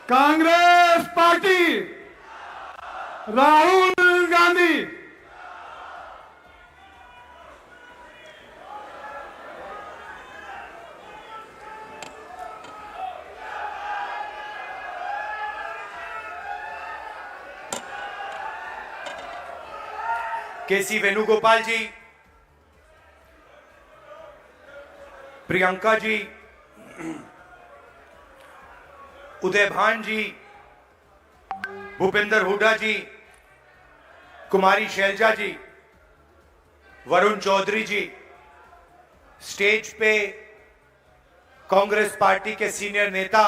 Congress party, Rahul Gandhi. केसी वेणुगोपाल जी, प्रियंका जी, उदय भान जी, भूपेंद्र हुड्डा जी, कुमारी शैलजा जी, वरुण चौधरी जी, stage पे Congress party के सीनियर नेता,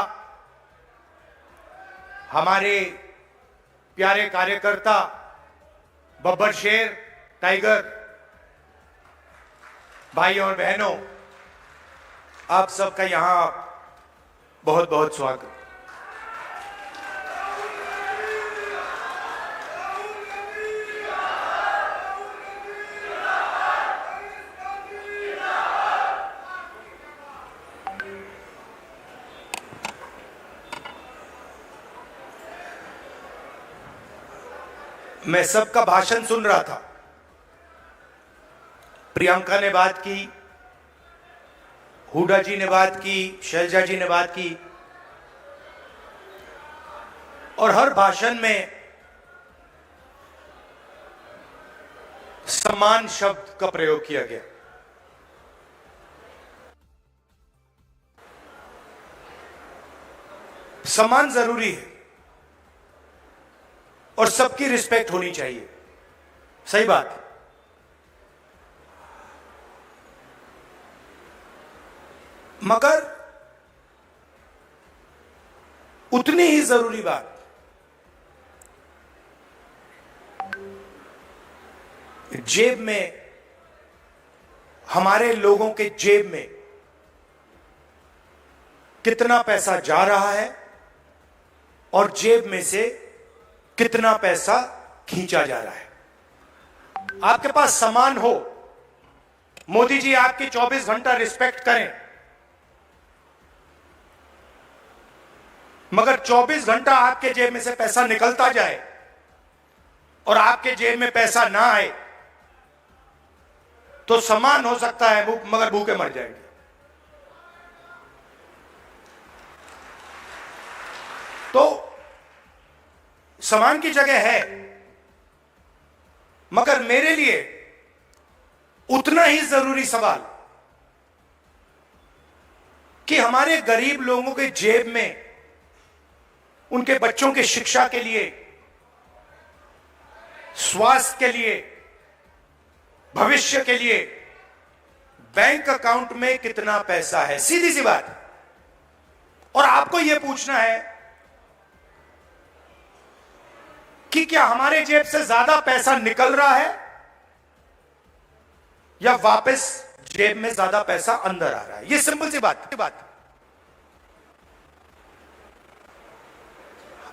हमारे प्यारे कार्यकर्ता बब्बर शेर, टाइगर, भाइयों और बहनों, आप सबका यहां बहुत बहुत स्वागत। मैं सबका भाषण सुन रहा था। प्रियंका ने बात की, हुड्डा जी ने बात की, शैलजा जी ने बात की, और हर भाषण में सम्मान शब्द का प्रयोग किया गया। सम्मान जरूरी है और सबकी रिस्पेक्ट होनी चाहिए, सही बात है। मगर उतनी ही जरूरी बात जेब में, हमारे लोगों के जेब में कितना पैसा जा रहा है और जेब में से कितना पैसा खींचा जा रहा है। आपके पास सामान हो, मोदी जी आपकी 24 घंटा रिस्पेक्ट करें, मगर 24 घंटा आपके जेब में से पैसा निकलता जाए और आपके जेब में पैसा ना आए तो सामान हो सकता है मगर भूखे मर जाएंगे। तो सामान की जगह है, मगर मेरे लिए उतना ही जरूरी सवाल कि हमारे गरीब लोगों के जेब में उनके बच्चों की शिक्षा के लिए, स्वास्थ्य के लिए, भविष्य के लिए बैंक अकाउंट में कितना पैसा है, सीधी सी बात। और आपको यह पूछना है कि क्या हमारे जेब से ज्यादा पैसा निकल रहा है या वापस जेब में ज्यादा पैसा अंदर आ रहा है। यह सिंपल सी बात।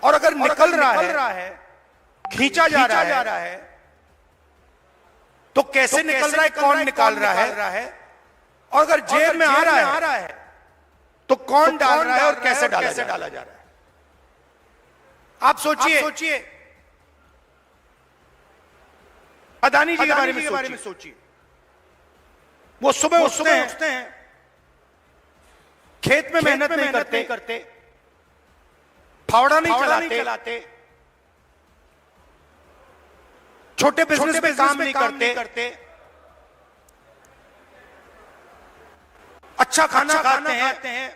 और अगर निकल रहा है, खींचा जा रहा है, तो कैसे निकल रहा है, कौन निकाल रहा है, और अगर जेब में आ रहा है तो कौन डाल रहा है और कैसे डाला जा रहा है। आप सोचिए, अदानी जी के बारे में सोचिए। वो सुबह उठते हैं, खेत में मेहनत नहीं करते, फावड़ा नहीं चलाते, छोटे बिजनेस में काम नहीं करते, अच्छा खाना खाते हैं,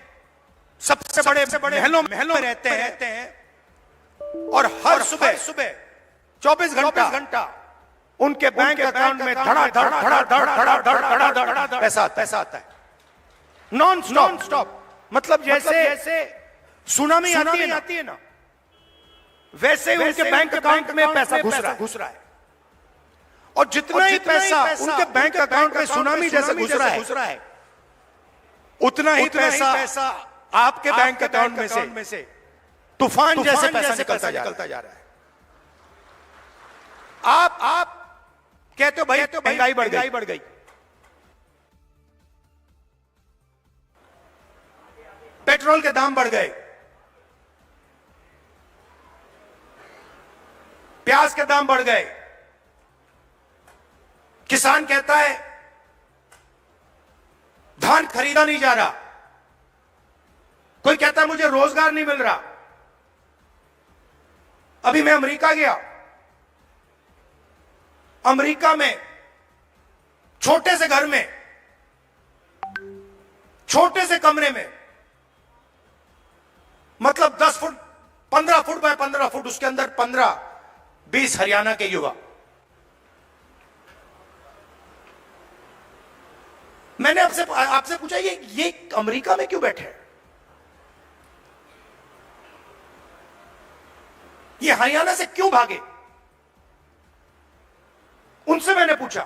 सबसे बड़े महलों में रहते हैं, और हर सुबह 24 घंटा उनके बैंक अकाउंट में धड़ा पैसा आता है, नॉन स्टॉप। मतलब जैसे सुनामी आती है ना, वैसे उनके बैंक अकाउंट में पैसा घुस रहा है। और जितना ही पैसा उनके बैंक अकाउंट में सुनामी जैसे घुस रहा है, उतना ही पैसा आपके बैंक अकाउंट में से तूफान जैसे पैसा निकलता जा रहा है। आप कहते हो भाई महंगाई बढ़ गई, पेट्रोल के दाम बढ़ गए, के दाम बढ़ गए। किसान कहता है धान खरीदा नहीं जा रहा, कोई कहता है मुझे रोजगार नहीं मिल रहा। अभी मैं अमेरिका गया, अमेरिका में छोटे से घर में, छोटे से कमरे में, मतलब 10 फुट 15 फुट बाय 15 फुट, उसके अंदर 15-20 हरियाणा के युवा। मैंने आपसे पूछा ये अमेरिका में क्यों बैठे हैं? ये हरियाणा से क्यों भागे? उनसे मैंने पूछा,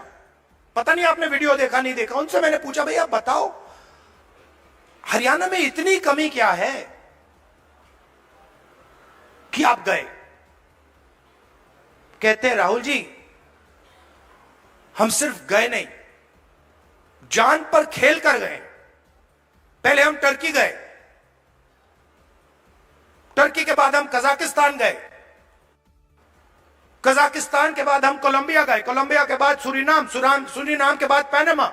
पता नहीं आपने वीडियो देखा नहीं देखा, उनसे मैंने पूछा भैया बताओ हरियाणा में इतनी कमी क्या है कि आप गए? कहते हैं राहुल जी हम सिर्फ गए नहीं, जान पर खेल कर गए। पहले हम टर्की गए, टर्की के बाद हम कजाकिस्तान गए, कजाकिस्तान के बाद हम कोलंबिया गए, कोलंबिया के बाद सूरीनाम, सूरीनाम के बाद पैनामा।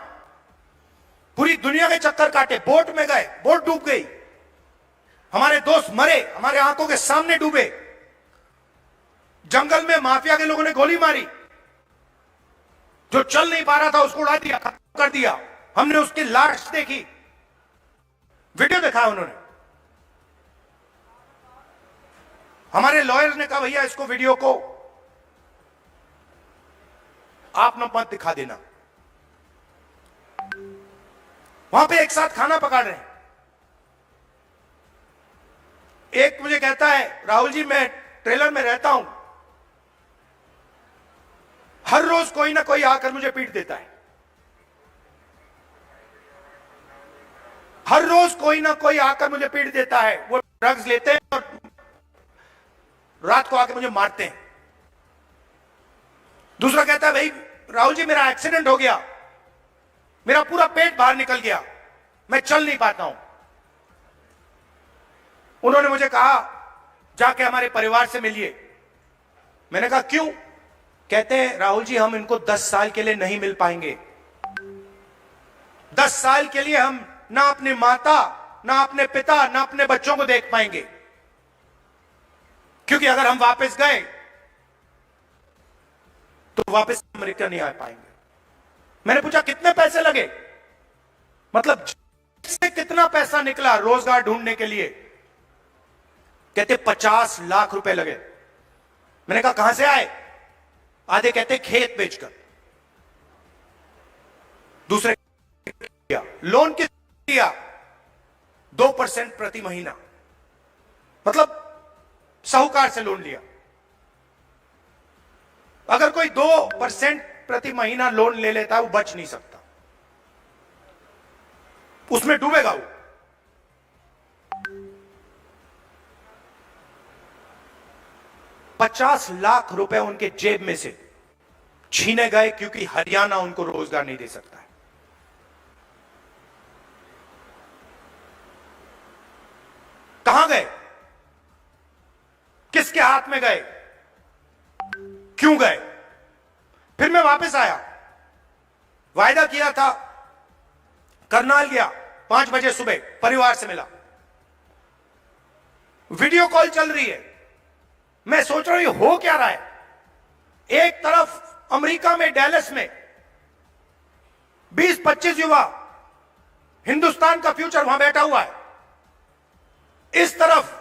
पूरी दुनिया के चक्कर काटे, बोट में गए, बोट डूब गई, हमारे दोस्त मरे, हमारे आंखों के सामने डूबे। जंगल में माफिया के लोगों ने गोली मारी, जो चल नहीं पा रहा था उसको उड़ा दिया, खत्म कर दिया। हमने उसकी लाश देखी, वीडियो देखा उन्होंने। हमारे लॉयर ने कहा भैया इसको वीडियो को आप न मत दिखा देना। वहां पे एक साथ खाना पका रहे हैं। एक मुझे कहता है राहुल जी मैं ट्रेलर में रहता हूं, हर रोज कोई ना कोई आकर मुझे पीट देता है, हर रोज कोई ना कोई आकर मुझे पीट देता है। वो ड्रग्स लेते हैं और रात को आकर मुझे मारते हैं। दूसरा कहता है भाई राहुल जी मेरा एक्सीडेंट हो गया, मेरा पूरा पेट बाहर निकल गया, मैं चल नहीं पाता हूं। उन्होंने मुझे कहा जाके हमारे परिवार से मिलिए। मैंने कहा क्यों? कहते हैं राहुल जी हम इनको 10 साल के लिए नहीं मिल पाएंगे। 10 साल के लिए हम ना अपनी माता, ना अपने पिता, ना अपने बच्चों को देख पाएंगे, क्योंकि अगर हम वापस गए तो वापस अमेरिका नहीं आ पाएंगे। मैंने पूछा कितने पैसे लगे, मतलब से कितना पैसा निकला रोजगार ढूंढने के लिए? कहते 50 लाख रुपए लगे। मैंने कहा कहां से आए? आधे कहते खेत बेचकर, दूसरे लोन किस दिया 2% प्रति महीना, मतलब साहूकार से लोन लिया। अगर कोई 2% प्रति महीना लोन ले लेता है वो बच नहीं सकता, उसमें डूबेगा वो। $50 लाख रुपए उनके जेब में से छीने गए क्योंकि हरियाणा उनको रोजगार नहीं दे सकता है। कहां गए? किसके हाथ में गए? क्यों गए? फिर मैं वापस आया, वायदा किया था, करनाल गया, 5 बजे सुबह परिवार से मिला, वीडियो कॉल चल रही है। मैं सोच रहा हूं हो क्या रहा है। एक तरफ अमेरिका में डैलस में 20-25 युवा, हिंदुस्तान का फ्यूचर वहां बैठा हुआ है, इस तरफ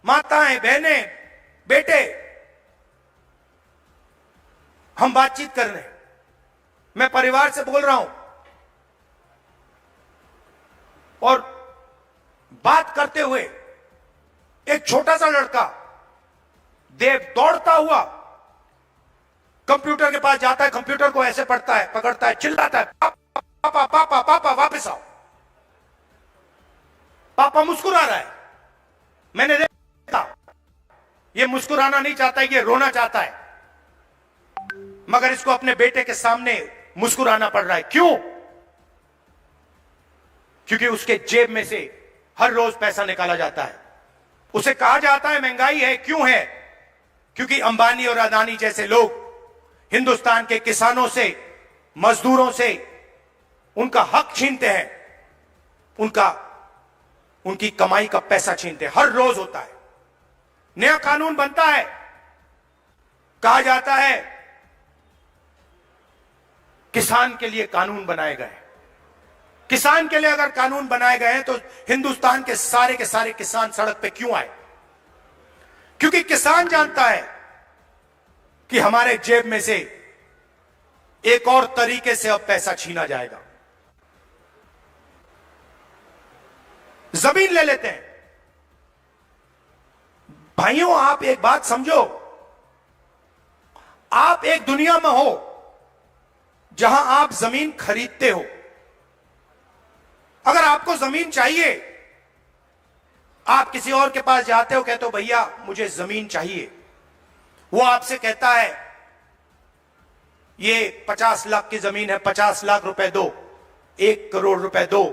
माताएं, बहनें, बेटे, हम बातचीत कर रहे हैं। मैं परिवार से बोल रहा हूं और बात करते हुए एक छोटा सा लड़का देव दौड़ता हुआ कंप्यूटर के पास जाता है, कंप्यूटर को ऐसे पढ़ता है, पकड़ता है, चिल्लाता है पापा पापा पापा पापा वापस आओ। पापा मुस्कुरा रहा है। मैंने देखा ये मुस्कुराना नहीं चाहता, ये रोना चाहता है, मगर इसको अपने बेटे के सामने मुस्कुराना पड़ रहा है। क्यों? क्योंकि उसके जेब में से हर रोज पैसा निकाला जाता है। उसे कहा जाता है महंगाई है। क्यों है? क्योंकि अंबानी और अदानी जैसे लोग हिंदुस्तान के किसानों से, मजदूरों से उनका हक छीनते हैं, उनकी कमाई का पैसा छीनते हैं। हर रोज होता है, नया कानून बनता है, कहा जाता है किसान के लिए कानून बनाए गए। किसान के लिए अगर कानून बनाए गए हैं तो हिंदुस्तान के सारे किसान सड़क पे क्यों आए? क्योंकि किसान जानता है कि हमारे जेब में से एक और तरीके से अब पैसा छीना जाएगा। जमीन ले लेते हैं। भाइयों, आप एक बात समझो, आप एक दुनिया में हो जहां आप जमीन खरीदते हो। अगर आपको जमीन चाहिए, आप किसी और के पास जाते हो, कहते हो भैया मुझे जमीन चाहिए। वो आपसे कहता है ये 50 लाख की जमीन है, 50 लाख रुपए दो, 1 करोड़ रुपए दो,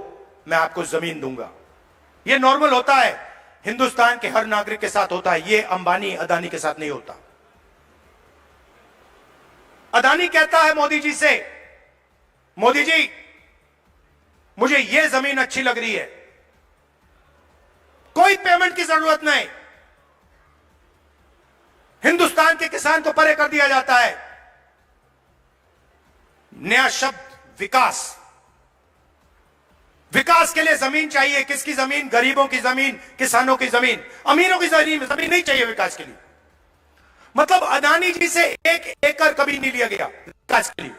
मैं आपको जमीन दूंगा। ये नॉर्मल होता है, हिंदुस्तान के हर नागरिक के साथ होता है। ये अंबानी अदानी के साथ नहीं होता। अदानी कहता है मोदी जी से, मोदी जी मुझे ये जमीन अच्छी लग रही है, कोई पेमेंट की जरूरत नहीं, हिंदुस्तान के किसान को परे कर दिया जाता है। नया शब्द विकास। विकास के लिए जमीन चाहिए। किसकी जमीन? गरीबों की जमीन, किसानों की जमीन। अमीरों की जमीन नहीं चाहिए विकास के लिए। मतलब अदानी जी से 1 एकड़ कभी नहीं लिया गया विकास के लिए।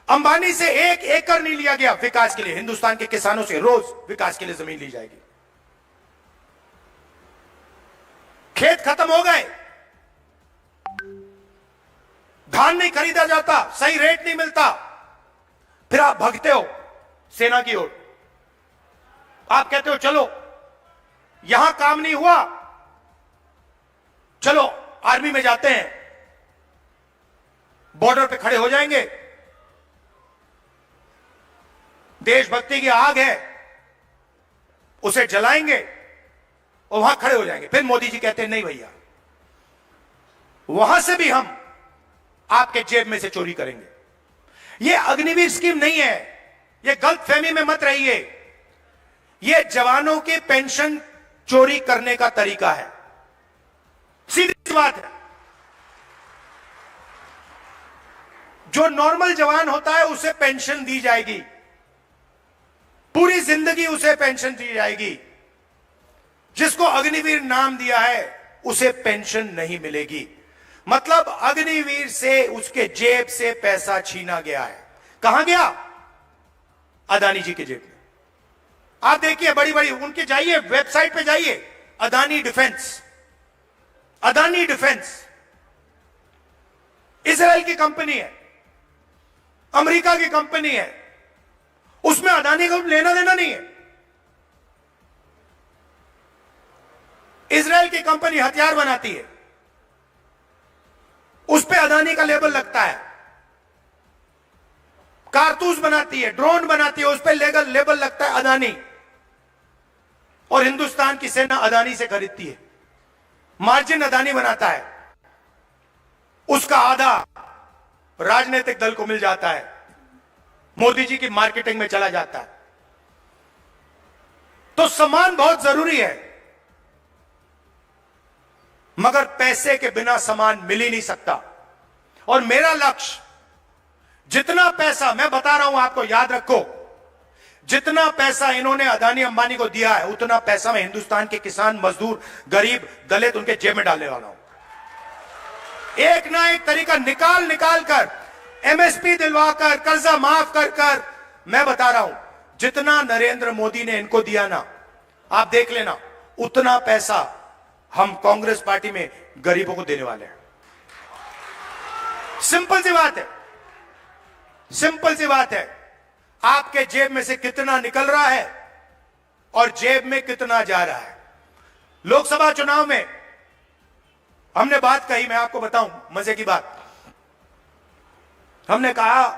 अंबानी से 1 एकड़ नहीं लिया गया विकास के लिए। हिंदुस्तान के किसानों से रोज विकास के लिए जमीन ली जाएगी। खेत खत्म हो गए, धान नहीं खरीदा जाता, सही रेट नहीं मिलता, फिर आप भागते हो सेना की ओर। आप कहते हो चलो यहां काम नहीं हुआ, चलो आर्मी में जाते हैं, बॉर्डर पे खड़े हो जाएंगे, देशभक्ति की आग है उसे जलाएंगे और वहां खड़े हो जाएंगे। फिर मोदी जी कहते हैं नहीं भैया, वहां से भी हम आपके जेब में से चोरी करेंगे। यह अग्निवीर स्कीम नहीं है, यह गलतफहमी में मत रहिए। यह जवानों के पेंशन चोरी करने का तरीका है। सीधी सी बात है। जो नॉर्मल जवान होता है उसे पेंशन दी जाएगी, पूरी जिंदगी उसे पेंशन दी जाएगी। जिसको अग्निवीर नाम दिया है उसे पेंशन नहीं मिलेगी। मतलब अग्निवीर से उसके जेब से पैसा छीना गया है। कहां गया? अदानी जी के जेब में। आप देखिए बड़ी बड़ी उनके, जाइए वेबसाइट पे जाइए, Adani defence. Adani defence Israel की कंपनी है, अमेरिका की कंपनी है, उसमें अदानी को लेना देना नहीं है। इजराइल की कंपनी हथियार बनाती है, उस पे अदानी का लेबल लगता है। कारतूस बनाती है, ड्रोन बनाती है, उस पे लेबल लगता है अदानी। और हिंदुस्तान की सेना अदानी से खरीदती है, मार्जिन अदानी बनाता है, उसका आधा राजनीतिक दल को मिल जाता है, मोदी जी की मार्केटिंग में चला जाता है। तो सम्मान बहुत जरूरी है, मगर पैसे के बिना सम्मान मिल ही नहीं सकता। और मेरा लक्ष्य, जितना पैसा मैं बता रहा हूं आपको, याद रखो, जितना पैसा इन्होंने अदानी अंबानी को दिया है उतना पैसा मैं हिंदुस्तान के किसान, मजदूर, गरीब, दलित उनके जेब में डालने वाला हूं। एक ना एक तरीका निकाल कर, एमएसपी दिलवाकर, कर्जा माफ कर मैं बता रहा हूं, जितना नरेंद्र मोदी ने इनको दिया ना, आप देख लेना, उतना पैसा हम कांग्रेस पार्टी में गरीबों को देने वाले हैं। सिंपल सी बात है, सिंपल सी बात है। आपके जेब में से कितना निकल रहा है और जेब में कितना जा रहा है। लोकसभा चुनाव में हमने बात कही, मैं आपको बताऊं मजे की बात। हमने कहा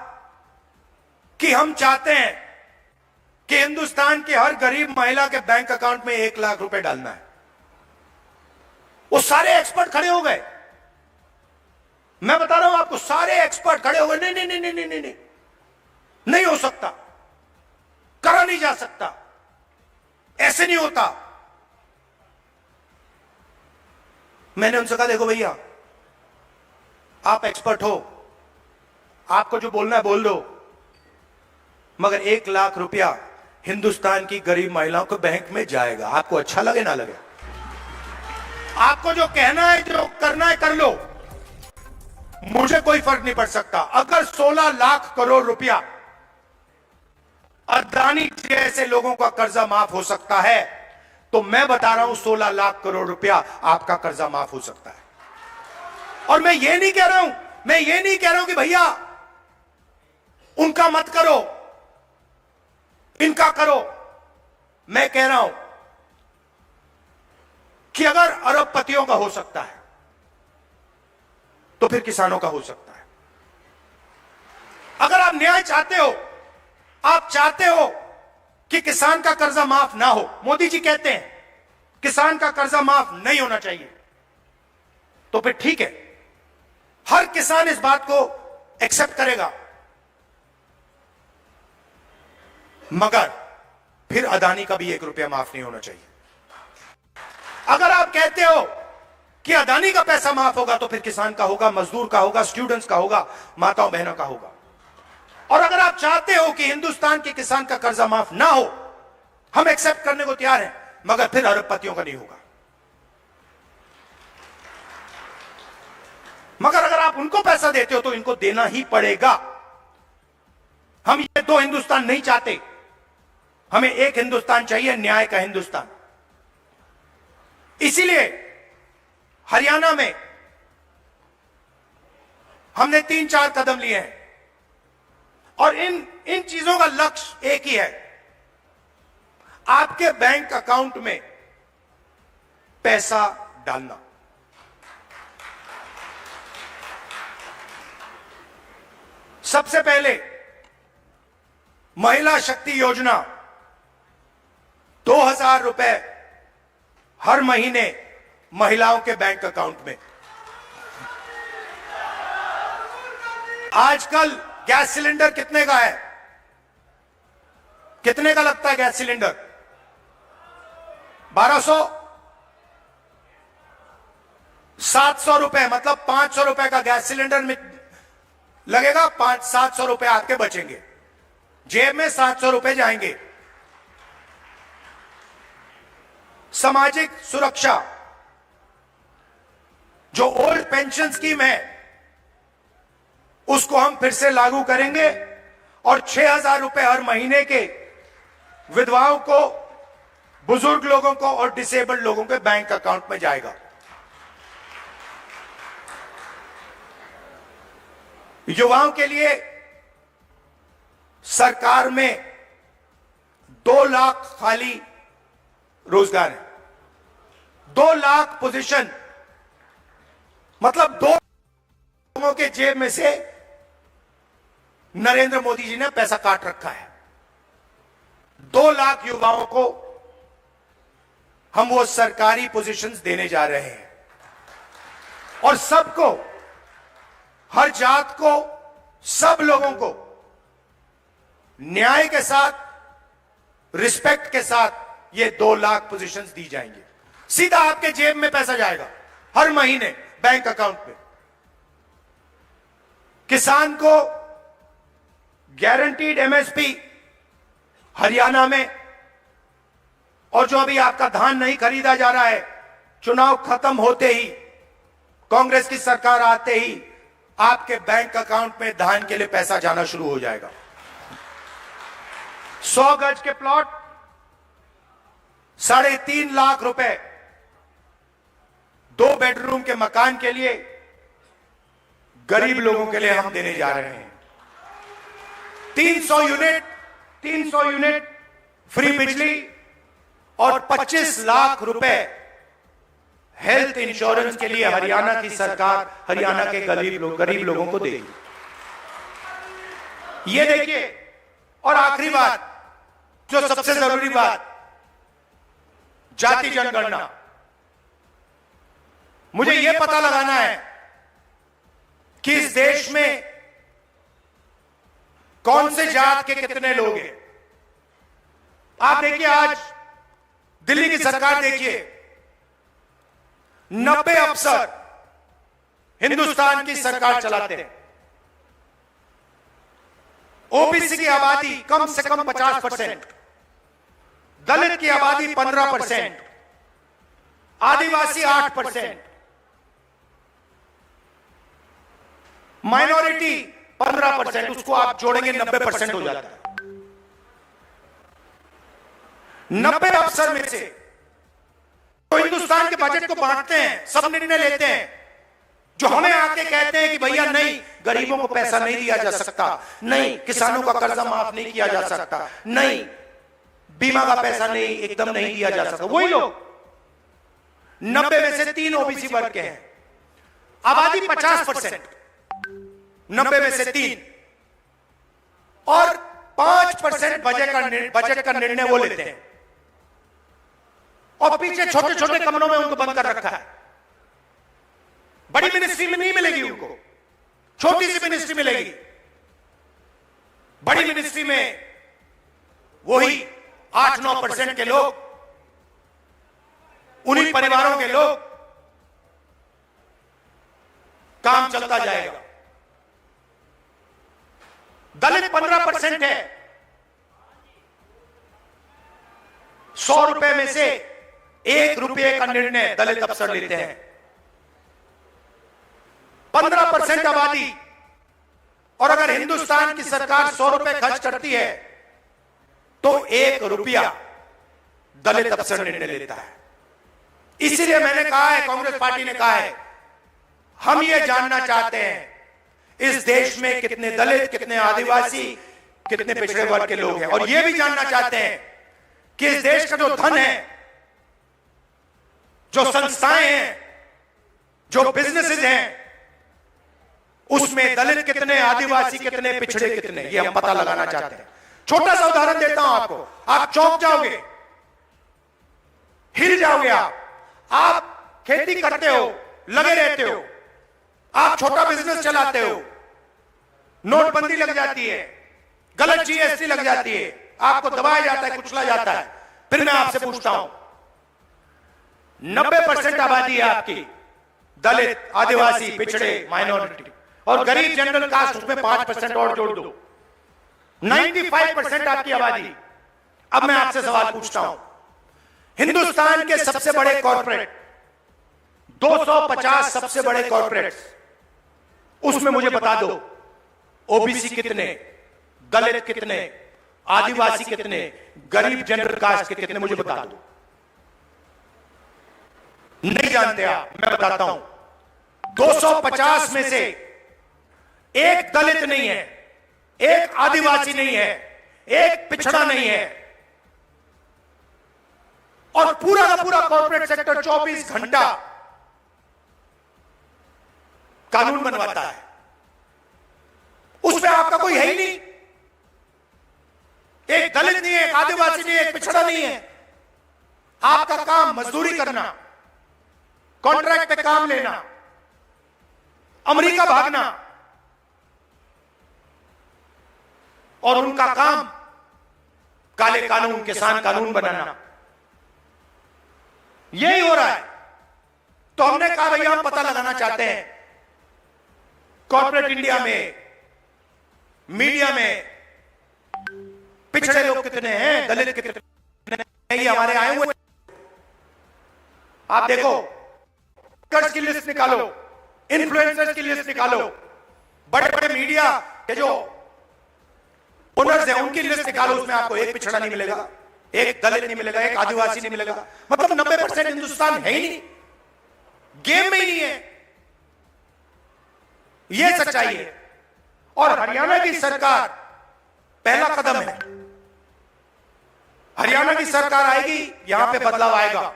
कि हम चाहते हैं कि हिंदुस्तान के हर गरीब महिला के बैंक अकाउंट में 1 लाख रुपए डालना है। वो सारे एक्सपर्ट खड़े हो गए, मैं बता रहा हूं आपको, सारे एक्सपर्ट खड़े हो गए, नहीं नहीं नहीं नहीं नहीं नहीं, नहीं हो सकता, करा नहीं जा सकता, ऐसे नहीं होता। मैंने उनसे कहा देखो भैया, आप एक्सपर्ट हो, आपको जो बोलना है बोल दो, मगर 1 लाख रुपया हिंदुस्तान की गरीब महिलाओं को बैंक में जाएगा, आपको अच्छा लगे ना लगे, आपको जो कहना है जो करना है कर लो, मुझे कोई फर्क नहीं पड़ सकता। अगर 16 लाख करोड़ रुपया अदानी जैसे लोगों का कर्जा माफ हो सकता है, तो मैं बता रहा हूं 16 लाख करोड़ रुपया आपका कर्जा माफ हो सकता है। और मैं ये नहीं कह रहा हूं कि भैया उनका मत करो, इनका करो। मैं कह रहा हूं कि अगर अरबपतियों का हो सकता है तो फिर किसानों का हो सकता है। अगर आप न्याय चाहते हो, आप चाहते हो कि किसान का कर्जा माफ ना हो, मोदी जी कहते हैं किसान का कर्जा माफ नहीं होना चाहिए, तो फिर ठीक है, हर किसान इस बात को एक्सेप्ट करेगा, मगर फिर अदानी का भी 1 रुपया माफ नहीं होना चाहिए। अगर आप कहते हो कि अदानी का पैसा माफ होगा, तो फिर किसान का होगा, मजदूर का होगा, स्टूडेंट्स का होगा, माताओं बहनों का होगा। और अगर आप चाहते हो कि हिंदुस्तान के किसान का कर्जा माफ ना हो, हम एक्सेप्ट करने को तैयार हैं, मगर फिर अरबपतियों का नहीं होगा। मगर अगर आप उनको पैसा देते हो तो इनको देना ही पड़ेगा। हम ये 2 हिंदुस्तान नहीं चाहते, हमें एक हिंदुस्तान चाहिए, न्याय का हिंदुस्तान। इसीलिए हरियाणा में हमने 3-4 कदम लिए हैं, और इन चीजों का लक्ष्य एक ही है, आपके बैंक अकाउंट में पैसा डालना। सबसे पहले महिला शक्ति योजना, 2000 रुपए हर महीने महिलाओं के बैंक अकाउंट में। आजकल गैस सिलेंडर कितने का है? कितने का लगता है गैस सिलेंडर? 1200, 700 रुपए, मतलब 500 रुपए का गैस सिलेंडर में लगेगा, 500-700 रुपए आपके बचेंगे, जेब में 700 रुपए जाएंगे। सामाजिक सुरक्षा, जो ओल्ड पेंशन स्कीम है, उसको हम फिर से लागू करेंगे, और 6000 रुपए हर महीने के विधवाओं को, बुजुर्ग लोगों को और डिसेबल्ड लोगों के बैंक अकाउंट में जाएगा। युवाओं के लिए सरकार में 2 लाख खाली रोजगार है, 2 लाख पोजीशन, मतलब 2 लोगों के जेब में से नरेंद्र मोदी जी ने पैसा काट रखा है। 2 लाख युवाओं को हम वो सरकारी पोजीशंस देने जा रहे हैं, और सबको, हर जात को, सब लोगों को न्याय के साथ, रिस्पेक्ट के साथ ये 2 लाख पोजीशंस दी जाएंगी। सीधा आपके जेब में पैसा जाएगा हर महीने बैंक अकाउंट में। किसान को गारंटीड एमएसपी हरियाणा में, और जो अभी आपका धान नहीं खरीदा जा रहा है, चुनाव खत्म होते ही, कांग्रेस की सरकार आते ही आपके बैंक अकाउंट में धान के लिए पैसा जाना शुरू हो जाएगा। 100 गज के प्लॉट 3.5 लाख रुपए, 2 बेडरूम के मकान के लिए गरीब लोगों के लिए हम देने जा रहे हैं। 300 यूनिट फ्री बिजली और 25 लाख रुपए हेल्थ इंश्योरेंस के लिए हरियाणा की सरकार हरियाणा के गरीब लोगों को देगी। ये देखिए, और आखिरी बात, जो सबसे जरूरी बात, जाति जनगणना। मुझे यह पता लगाना है कि इस देश में कौन से जात के कितने लोग हैं। आप देखिए, आज दिल्ली की सरकार देखिए, 90 अफसर हिंदुस्तान की सरकार चलाते हैं। ओबीसी की आबादी कम से कम 50%, दलित की आबादी 15%, आदिवासी 8%, माइनॉरिटी 15%, उसको आप जोड़ेंगे 90% हो जाता है। 90 अफसर में से तो हिंदुस्तान के बजट को बांटते हैं, सब निर्णय लेते हैं। जो हमें आके कहते हैं कि भैया नहीं, गरीबों को पैसा नहीं दिया जा सकता, नहीं किसानों का कर्जा माफ नहीं किया जा सकता, नहीं बीमा का पैसा नहीं एकदम नहीं दिया जा सकता, वही लोग 90 में से 3 ओबीसी वर्ग के हैं। आबादी 50%, 90 में से 3 और 5% बजट का निर्णय वो लेते हैं और पीछे छोटे छोटे कमरों में उनको बंद कर रखा है। बड़ी मिनिस्ट्री में नहीं मिलेगी उनको, छोटी सी मिनिस्ट्री मिलेगी। बड़ी मिनिस्ट्री में वही 8-9% के लोग, उन्हीं परिवारों के लोग, काम चलता जाएगा। दलित 15% है। 100 रुपए में से 1 रुपये का निर्णय दलित अफसर लेते हैं। 15% आबादी, और अगर हिंदुस्तान की सरकार 100 रुपए खर्च करती है तो 1 रुपया दलित अफसर निर्णय लेता है। इसीलिए मैंने कहा है, कांग्रेस पार्टी ने कहा है, हम ये जानना चाहते हैं इस देश में कितने दलित, कितने आदिवासी, कितने पिछड़े वर्ग के लोग हैं, और ये भी जानना चाहते हैं कि इस देश का जो धन है, जो संस्थाएं हैं, जो बिजनेसेस हैं, उसमें दलित कितने, आदिवासी कितने, पिछड़े कितने, ये हम पता लगाना चाहते हैं। छोटा सा उदाहरण देता हूं आपको, आप चौंक जाओगे, हिल जाओगे। आप खेती करते हो, लगे रहते हो, आप छोटा बिजनेस चलाते हो, नोटबंदी लग जाती है, गलत जीएसटी लग जाती है, आपको दबाया जाता है, कुचला जाता है। फिर मैं आपसे पूछता हूं, 90% आबादी है आपकी, दलित, आदिवासी, पिछड़े, माइनॉरिटी, और गरीब जनरल कास्ट, उसमें 5% और जोड़ दो, 95% आपकी आबादी। अब मैं आपसे सवाल पूछता हूं, हिंदुस्तान के सबसे बड़े कॉर्पोरेट, 250 सबसे बड़े कॉर्पोरेट्स, उसमें मुझे बता दो ओबीसी कितने, दलित कितने, आदिवासी कितने, गरीब जनरल कास्ट के कितने, मुझे बता दो। नहीं जानते आप, मैं बताता हूं। 250 में से एक दलित नहीं है, एक आदिवासी नहीं है, एक पिछड़ा नहीं है, और पूरा का पूरा कॉर्पोरेट सेक्टर 24 घंटा कानून बनवाता है। उसमें आपका कोई है ही नहीं, एक दलित नहीं है, एक आदिवासी नहीं है, एक पिछड़ा नहीं है। आपका काम मजदूरी करना, कॉन्ट्रैक्ट पे काम लेना, अमेरिका भागना, और उनका काम काले कानून, किसान कानून बनाना, यही हो रहा है। तो हमने कहा भैया हम पता लगाना चाहते हैं कॉर्पोरेट इंडिया में, मीडिया में पिछड़े लोग कितने हैं, दलित कितने हैं, ये हमारे आए हुए। आप देखो, कर्ज की लिस्ट निकालो, इन्फ्लुएंसर्स की लिस्ट निकालो, बड़े बड़े मीडिया के जो ओनर्स हैं उनकी लिस्ट निकालो, उसमें आपको एक पिछड़ा नहीं मिलेगा, एक दलित नहीं मिलेगा, एक आदिवासी नहीं मिलेगा। मतलब 90% हिंदुस्तान है ही नहीं, गेम में ही नहीं है। यह सच्चाई है। और हरियाणा की सरकार पहला कदम है। हरियाणा की सरकार आएगी, यहां पे बदलाव आएगा,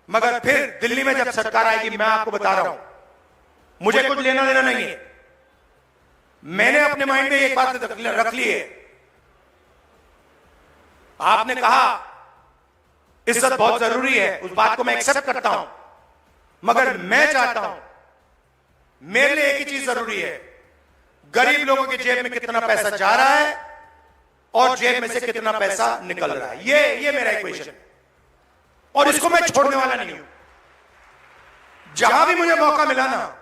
मगर फिर दिल्ली में जब सरकार आएगी, मैं आपको बता रहा हूं, मुझे कुछ लेना देना नहीं है। मैंने अपने माइंड में एक बात रख ली है। आपने कहा इज्जत बहुत जरूरी है, उस बात को मैं एक्सेप्ट करता हूं, मगर मैं चाहता हूं मेरे लिए एक ही चीज जरूरी है, गरीब लोगों की जेब में कितना पैसा जा रहा है और जेब में से कितना पैसा निकल रहा है, ये मेरा इक्वेशन है और इसको मैं छोड़ने वाला नहीं हूं। जहां भी मुझे मौका मिला ना,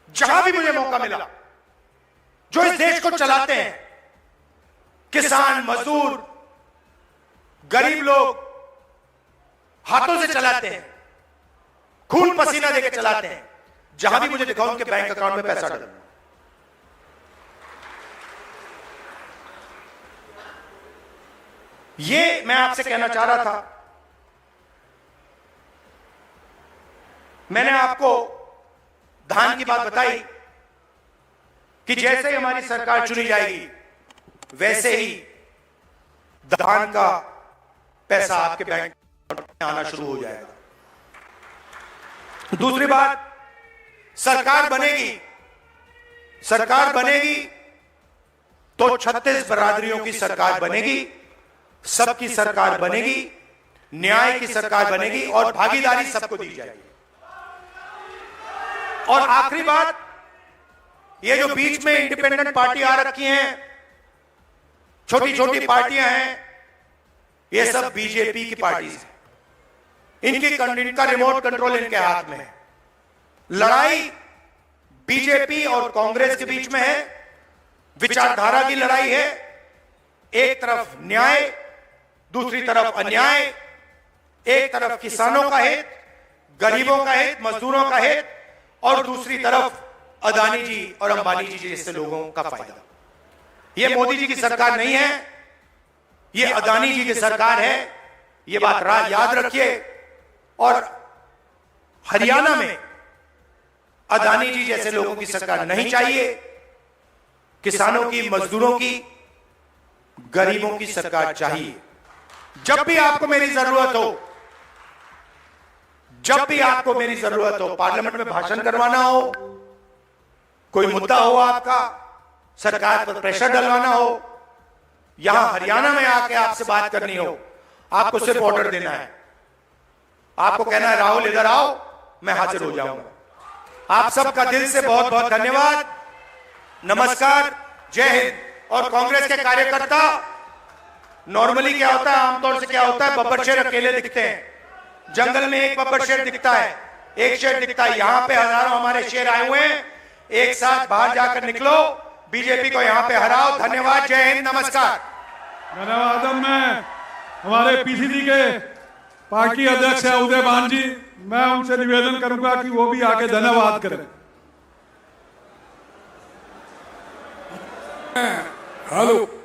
जहां भी मुझे मौका मिला, जो इस देश को चलाते हैं, किसान, मजदूर, गरीब लोग हाथों से चलाते हैं, खून पसीना देकर चलाते हैं, जहां भी मुझे दिखाओ उनके बैंक अकाउंट में पैसा डालूं। ये मैं आपसे कहना चाह रहा था। मैंने आपको धान की बात बताई कि जैसे ही हमारी सरकार चुनी जाएगी वैसे ही धान का पैसा आपके बैंक में आना शुरू हो जाएगा। दूसरी बात, सरकार बनेगी तो 36 बरादरियों की सरकार बनेगी, सबकी सरकार बनेगी, न्याय की सरकार बनेगी और भागीदारी सबको दी जाएगी। और आखिरी बात, ये जो बीच में इंडिपेंडेंट पार्टी आ रखी हैं, छोटी छोटी पार्टियां हैं, ये सब बीजेपी की पार्टी है। इनका रिमोट कंट्रोल इनके हाथ में है। लड़ाई बीजेपी और कांग्रेस के बीच में है, विचारधारा की लड़ाई है। एक तरफ न्याय, दूसरी तरफ अन्याय, एक तरफ किसानों का हित, गरीबों का हित, मजदूरों का हित, और दूसरी तरफ अदानी जी और अंबानी जी जैसे लोगों का फायदा। यह मोदी जी की सरकार नहीं है, यह अदानी जी की सरकार है। यह बात याद रखिए। और हरियाणा में अदानी जी जैसे लोगों की सरकार नहीं चाहिए। किसानों की, मजदूरों की, गरीबों की सरकार चाहिए। जब भी आपको मेरी जरूरत हो, पार्लियामेंट में भाषण करवाना हो, कोई मुद्दा हो, आपका सरकार पर प्रेशर डलवाना हो, यहां हरियाणा में आके आपसे बात करनी हो, आपको सिर्फ ऑर्डर देना है। आपको कहना है राहुल इधर आओ, मैं हाजिर हो जाऊंगा। आप सबका दिल से बहुत बहुत धन्यवाद। नमस्कार, जय हिंद। और कांग्रेस के कार्यकर्ता, नॉर्मली क्या होता है, आमतौर से क्या होता है, बब्बर शेर अकेले दिखते हैं। जंगल में एक बब्बर शेर दिखता है, एक शेर दिखता है। यहां पे हजारों हमारे शेर आए हुए हैं। एक साथ बाहर जाकर निकलो, बीजेपी को यहां पे हराओ। धन्यवाद, जय हिंद, नमस्कार। धन्यवाद। मैं हमारे पीसीसी के पार्टी अध्यक्ष है उदय भान जी, मैं उनसे निवेदन करूंगा कि वो भी आके धन्यवाद करें। हेलो।